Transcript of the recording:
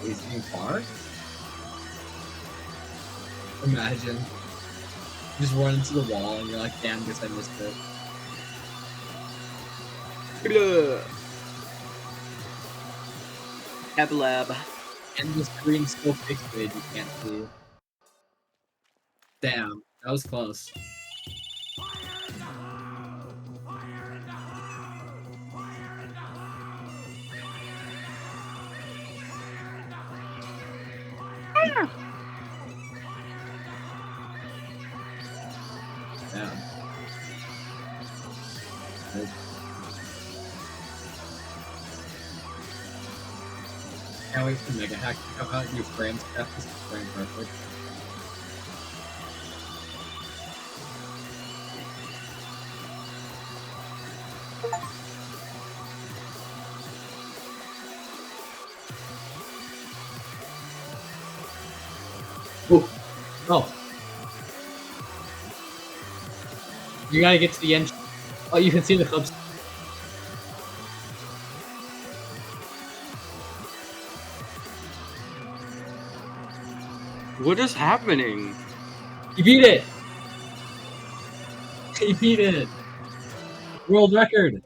Facing far? Imagine. You just run into the wall and you're like, damn, guess I missed it. Lab. And the screen's so pixelated you can't see. Damn, that was close. Damn. Nope. Can't wait for Mega Hack to come out. New frames kept this frame perfect. Oh, oh. You gotta get to the end. Oh, you can see the clips. What is happening? You beat it! You beat it! World record!